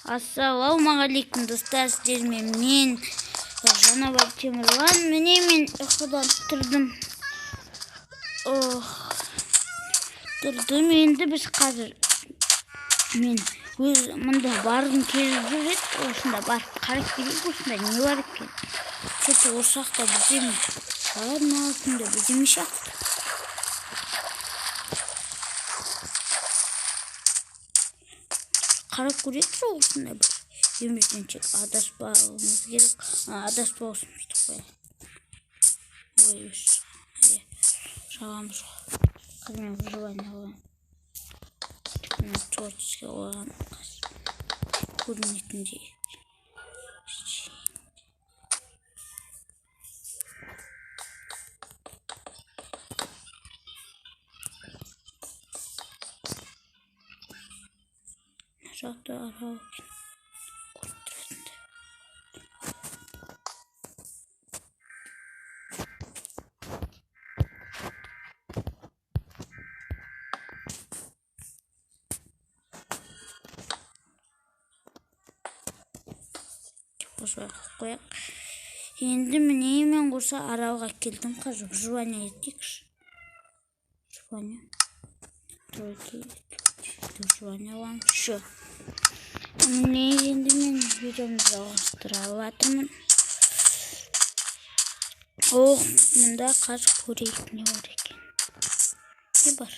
Ассалаумағалейкум достар, сіздермен мен Жанабай Темірлан. Міне мен ұйқыдан тұрдым. Енді біз қазір мен өз мұнда барғым келіп жүр еді. Осында барып қарап келейік, осында не бар екен. Сөйтіп осы жақта бізде ме? Балардың алтында бізде ме шақты? Қарап көрейік сол осында бір. Емізден чек адаспауымыз керек. Адаспаусымызды қояйық. Ой, шағамыз қызмен выживание қойған. Типа творческий қойған. Көрінетіндей. Жақта арау екен. Қояқ. Енді міне мен қоса арауға келдім. Қазір выживание етейікші. Выживание. Выживание вам еще. Міне енді мен видеомды жалғастыра жатырмын. Мұнда қазір көрейік не бар екен. Не бар?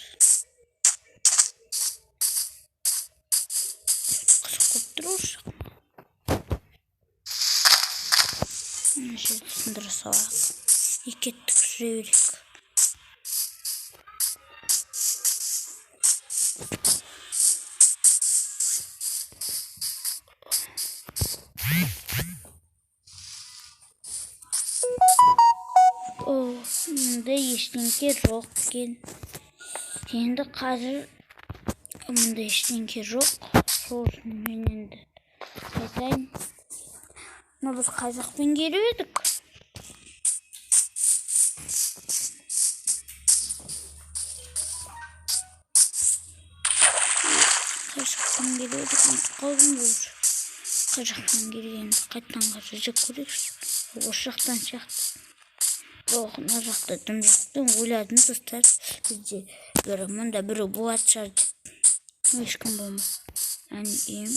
Қызық көп тұр осы. Жерді сындыра салайық. Екеттік жүре берейік. Мұнда ештеңке жоқ екен. Енді қазір мұнда ештеңке жоқ. Сосын мен енді айтайын. Біз қай жақпен келіп едік? Қай жақтан келіп едік? Қалдым бұл. Қай жақтан келгенді қайттан қарсы жек көрейікші. Осы жақтан сияқты. Мына жақта дым жоқтың ойладым достар. Бізде мұнда бірі болады шығар деп. Ешкім болмас. Ем.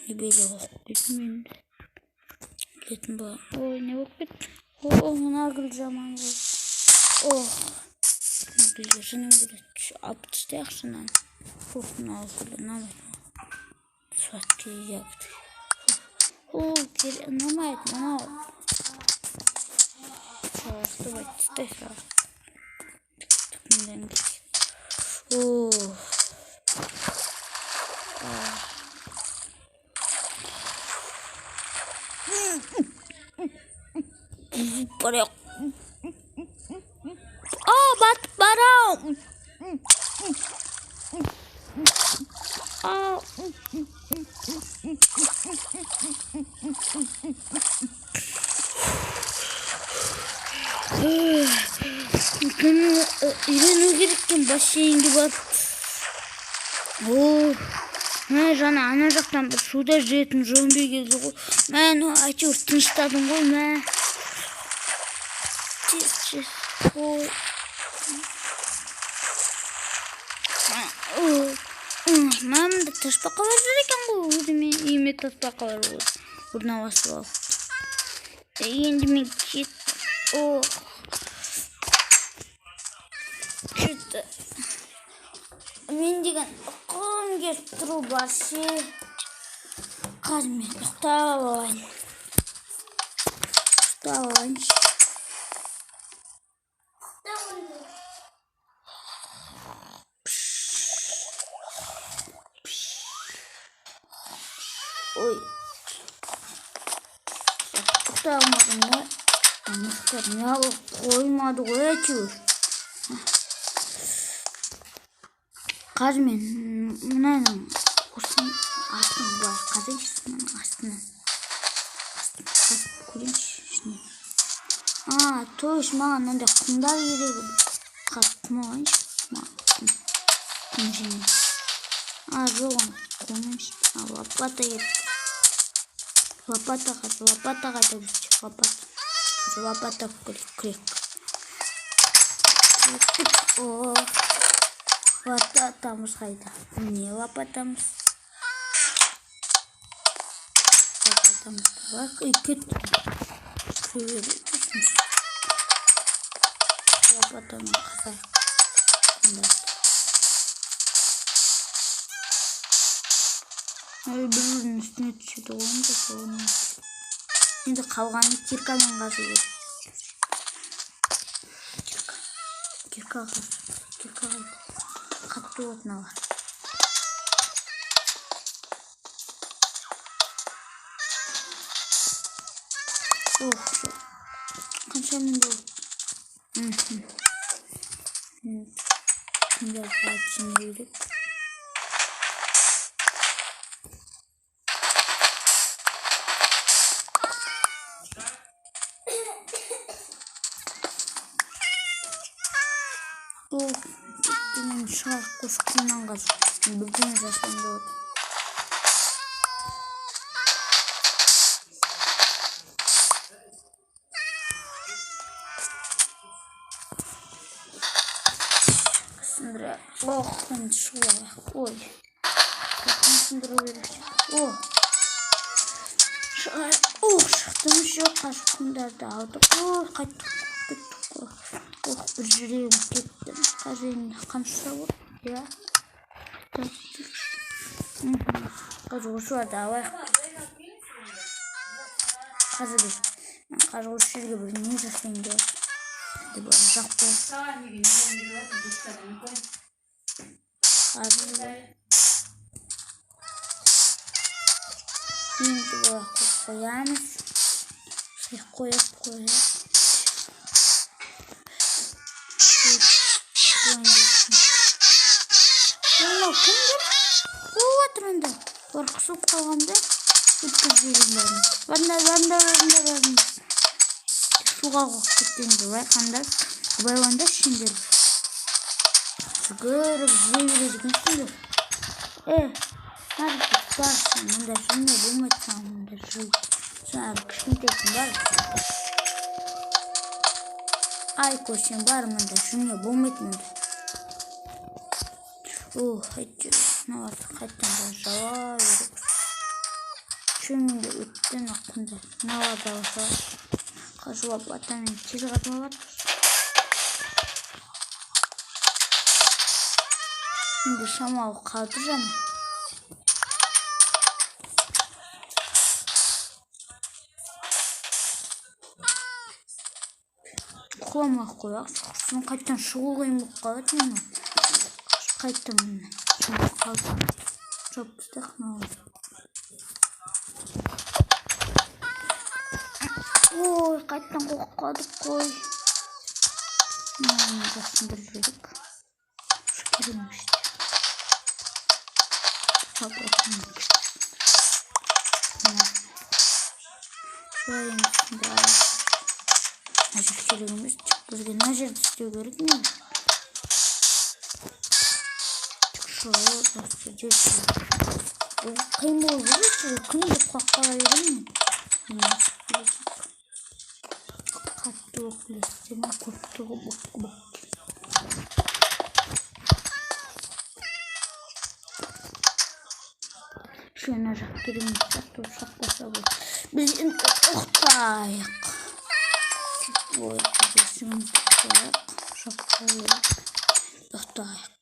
Небелі қоқып кетім енді. Кетім ба. Ой, не болып кетті. Мына гүл жаман ғой. Мына гүлге жыным келеді. Алып тастайық жынан. Мына гүлі ұнамайды. Сладкий ягоды. Ұнамайды мынау. Давай, стой сразу. Порек. Батып барау. Үйрену кереккен бассейнге барып. Жаңа ана жақтан бір суда жүретін зомби келді ғой. Мен әйтеуір тыныштадым ғой. Мамда ташпаққа бар жүр екен ғой. Өзіме үйіме ташпаққа бар ғой. Бұрына басып алып. Енді мен кеттім. Мен деген ұқым келіп тұру бар ше. Қазір мен ұқтап алайын. Ой. Ұқтап алмадым ба? Мұқтар не алып қоймады ғой әйтеуір. Қазір мен мұнайның осының астын былай қазайшысы мұның астынан. Қазір көрейінші. Тойш маған онда құмдар керегі. Қазір құм алайыншы. Құм жемейді. Жоқ оны қоймайыншы. Лопата есть. Лопата кайда бізде. Лопата крик. О, лопатамыз қайда? Не лопатамыз? Лопатамыз бар. Кетті. Лопатаны қазайық. Бірінің үстіне түседі оны. Енді қалғаны киркамен қазу керек. Кирка қатты отын алар. Қанша мен болды? Күндер қатшын өйрек. Мен шығақ көшкіннен қазір. Бірден жасанды отыр. Сындыра. Мен шығақ. Ой. Сындыра берекші. Шықтым жоқ. Қашқындарды алдық. Қайттық. Bir жүрегім кетті. Қазір қамшыса бар. Я. Қазір осы барды алайық. Қазір осы жерге бір не жасайын деп жатыр. Бұл жақ қой. Енді бұл қоямыз. Қойып. Кімдер? Отырында. Қорқысып қалғанда өткізбеген бәрін. Суға қоқ кеткенде байқандас. Байландас шендер. Жүгіріп жейбіредігінсіңдер. Нәрді барсын. Мұнда жүрме болмайтсан. Мұнда жүр. Жаңағы кішкентесін бар. Ай көшен бар. Мұнда жүрме болмайтын. Haydi ne vardı kaçtan da java şimdi üstten hakkında ne vardı olsa kaşıva batanın çizik atma var. Şimdi şamalı kaldıracağım. Kullanmak koyak. Sonra kaçtan şoğulayım bu kadar mı? Қайттым мені. Жұмыс қалды. Жоқ бізде қынауы. Қайттан қоқып қалдық қой. Жасындырып жібердік. Керім іште. Мына жер керегіміз. Бізге мына жерді істеу керек не? Қимыл жүріп, күнде қаққала беремін. Қатты оқылестерін көптігі бұқ. Шена жақ кереміз жақты шақпаса бұл. Біз енді ұқтайық. Ұқтайық.